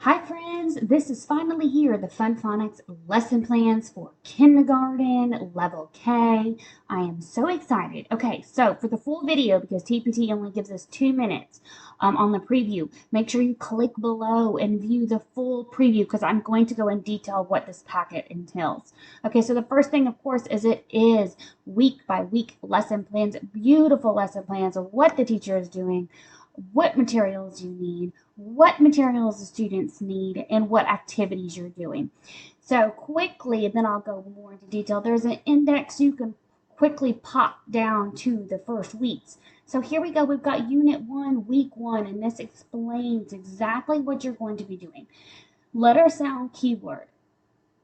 Hi friends, this is finally here, the Fun Phonics lesson plans for kindergarten, level K. I am so excited. Okay, so for the full video, because TPT only gives us 2 minutes on the preview, make sure you click below and view the full preview because I'm going to go in detail what this packet entails. Okay, so the first thing, of course, is it is week by week lesson plans, beautiful lesson plans of what the teacher is doing, what materials you need, what materials the students need, and what activities you're doing. So quickly, and then I'll go more into detail, there's an index you can quickly pop down to the first weeks. So here we go, we've got Unit 1, Week 1, and this explains exactly what you're going to be doing. Letter sound keyword,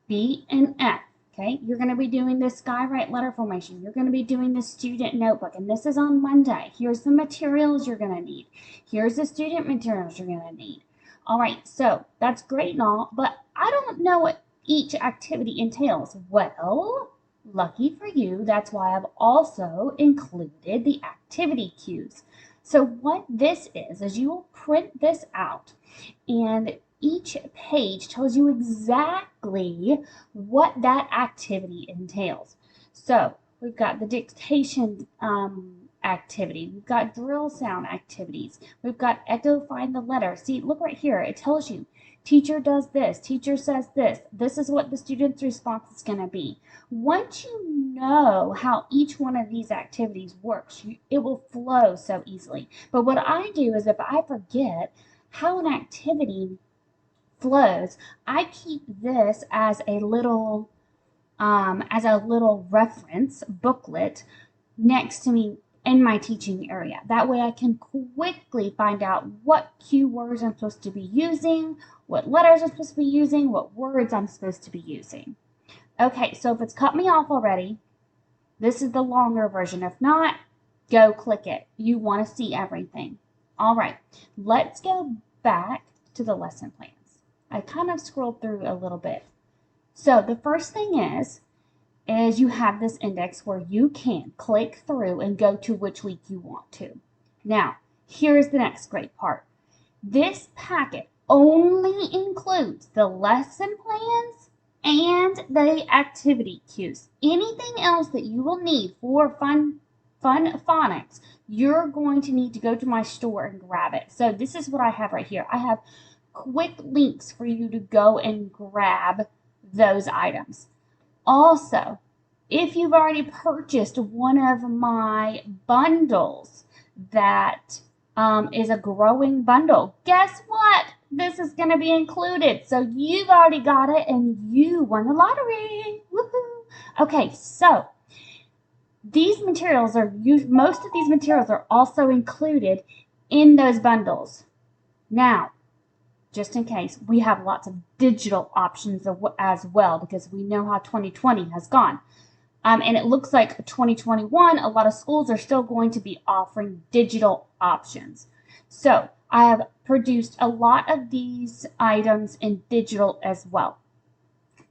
B and F. Okay, you're going to be doing the skywrite letter formation. You're going to be doing the student notebook, and this is on Monday. Here's the materials you're going to need. Here's the student materials you're going to need. All right, so that's great and all, but I don't know what each activity entails. Well, lucky for you, that's why I've also included the activity cues. So what this is you will print this out, and each page tells you exactly what that activity entails. So we've got the dictation activity. We've got drill sound activities. We've got echo find the letter. See, look right here. It tells you teacher does this, teacher says this. This is what the student's response is going to be. Once you know how each one of these activities works, it will flow so easily. But what I do is if I forget how an activity flows, I keep this as a little reference booklet next to me in my teaching area. That way I can quickly find out what cue words I'm supposed to be using, what letters I'm supposed to be using, what words I'm supposed to be using. Okay, so if it's cut me off already, this is the longer version. If not, go click it. You want to see everything. All right, let's go back to the lesson plans. I kind of scrolled through a little bit. So the first thing is you have this index where you can click through and go to which week you want to. Now, here's the next great part. This packet only includes the lesson plans and the activity cues. Anything else that you will need for Fun Phonics, you're going to need to go to my store and grab it. So this is what I have right here. I have quick links for you to go and grab those items. Also, if you've already purchased one of my bundles that is a growing bundle, guess what? This is going to be included. So you've already got it and you won the lottery. Woohoo! Okay, so these materials most of these materials are also included in those bundles. Now, just in case, we have lots of digital options as well because we know how 2020 has gone. And it looks like 2021, a lot of schools are still going to be offering digital options. So I have produced a lot of these items in digital as well.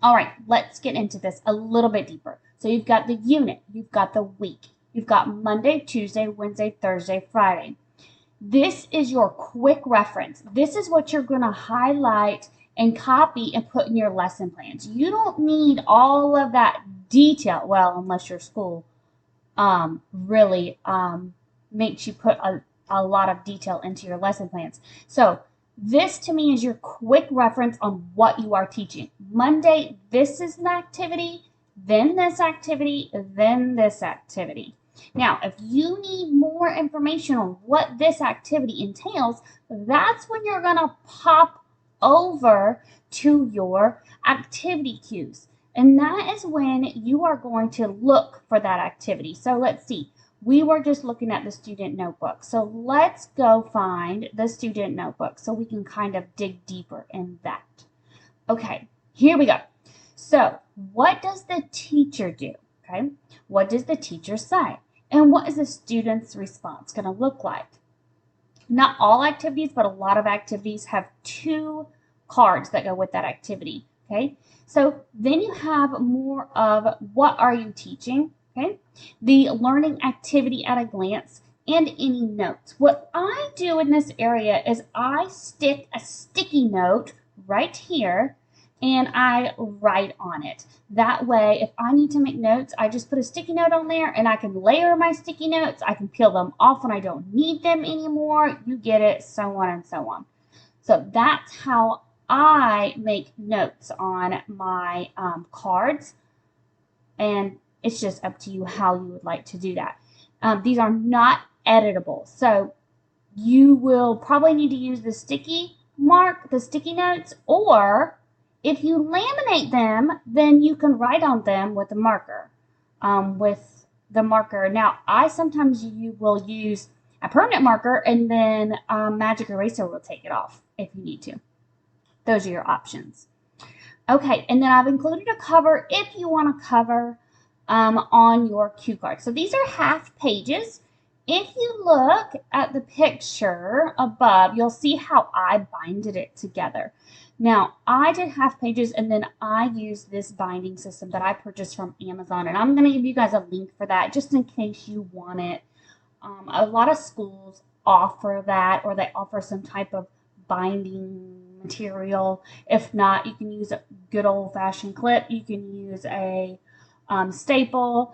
All right, let's get into this a little bit deeper. So you've got the unit, you've got the week, you've got Monday, Tuesday, Wednesday, Thursday, Friday. This is your quick reference. This is what you're going to highlight and copy and put in your lesson plans. You don't need all of that detail, well, unless your school really makes you put a lot of detail into your lesson plans. So this to me is your quick reference on what you are teaching. Monday, this is an activity, then this activity, then this activity. Now, if you need more information on what this activity entails, that's when you're going to pop over to your activity cues. And that is when you are going to look for that activity. So let's see. We were just looking at the student notebook. So let's go find the student notebook so we can kind of dig deeper in that. Okay, here we go. So what does the teacher do? Okay, what does the teacher say? And what is the student's response going to look like? Not all activities, but a lot of activities have 2 cards that go with that activity. Okay, so then you have more of what are you teaching? Okay, the learning activity at a glance and any notes. What I do in this area is I stick a sticky note right here and I write on it. That way, if I need to make notes, I just put a sticky note on there and I can layer my sticky notes. I can peel them off when I don't need them anymore. You get it, so on and so on. So that's how I make notes on my cards, and it's just up to you how you would like to do that. These are not editable, so you will probably need to use the sticky notes, or if you laminate them, then you can write on them with a marker. Now, I sometimes you will use a permanent marker, and then magic eraser will take it off if you need to. Those are your options. Okay, and then I've included a cover if you want to cover on your cue card. So these are half pages. If you look at the picture above, you'll see how I binded it together. Now, I did half pages, and then I used this binding system that I purchased from Amazon, and I'm going to give you guys a link for that just in case you want it. A lot of schools offer that, or they offer some type of binding material. If not, you can use a good old-fashioned clip. You can use a staple,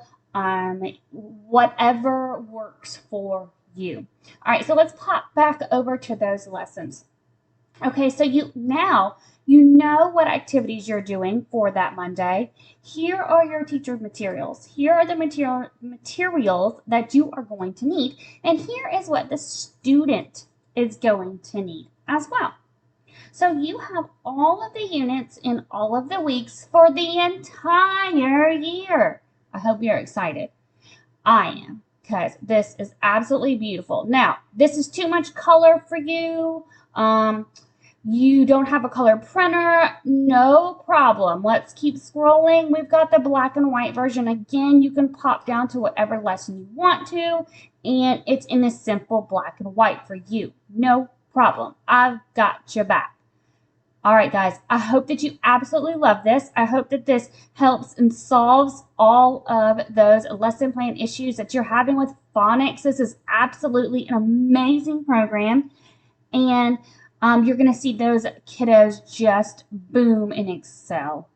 whatever works for you. All right, so let's pop back over to those lessons. Okay, so you know what activities you're doing for that Monday. Here are your teacher materials. Here are the materials that you are going to need. And here is what the student is going to need as well. So you have all of the units in all of the weeks for the entire year. I hope you're excited. I am, because this is absolutely beautiful. Now, this is too much color for you. You don't have a color printer, no problem. Let's keep scrolling. We've got the black and white version. Again, you can pop down to whatever lesson you want to, and it's in this simple black and white for you. No problem. I've got your back. All right, guys, I hope that you absolutely love this. I hope that this helps and solves all of those lesson plan issues that you're having with phonics. This is absolutely an amazing program, and you're going to see those kiddos just boom in Excel.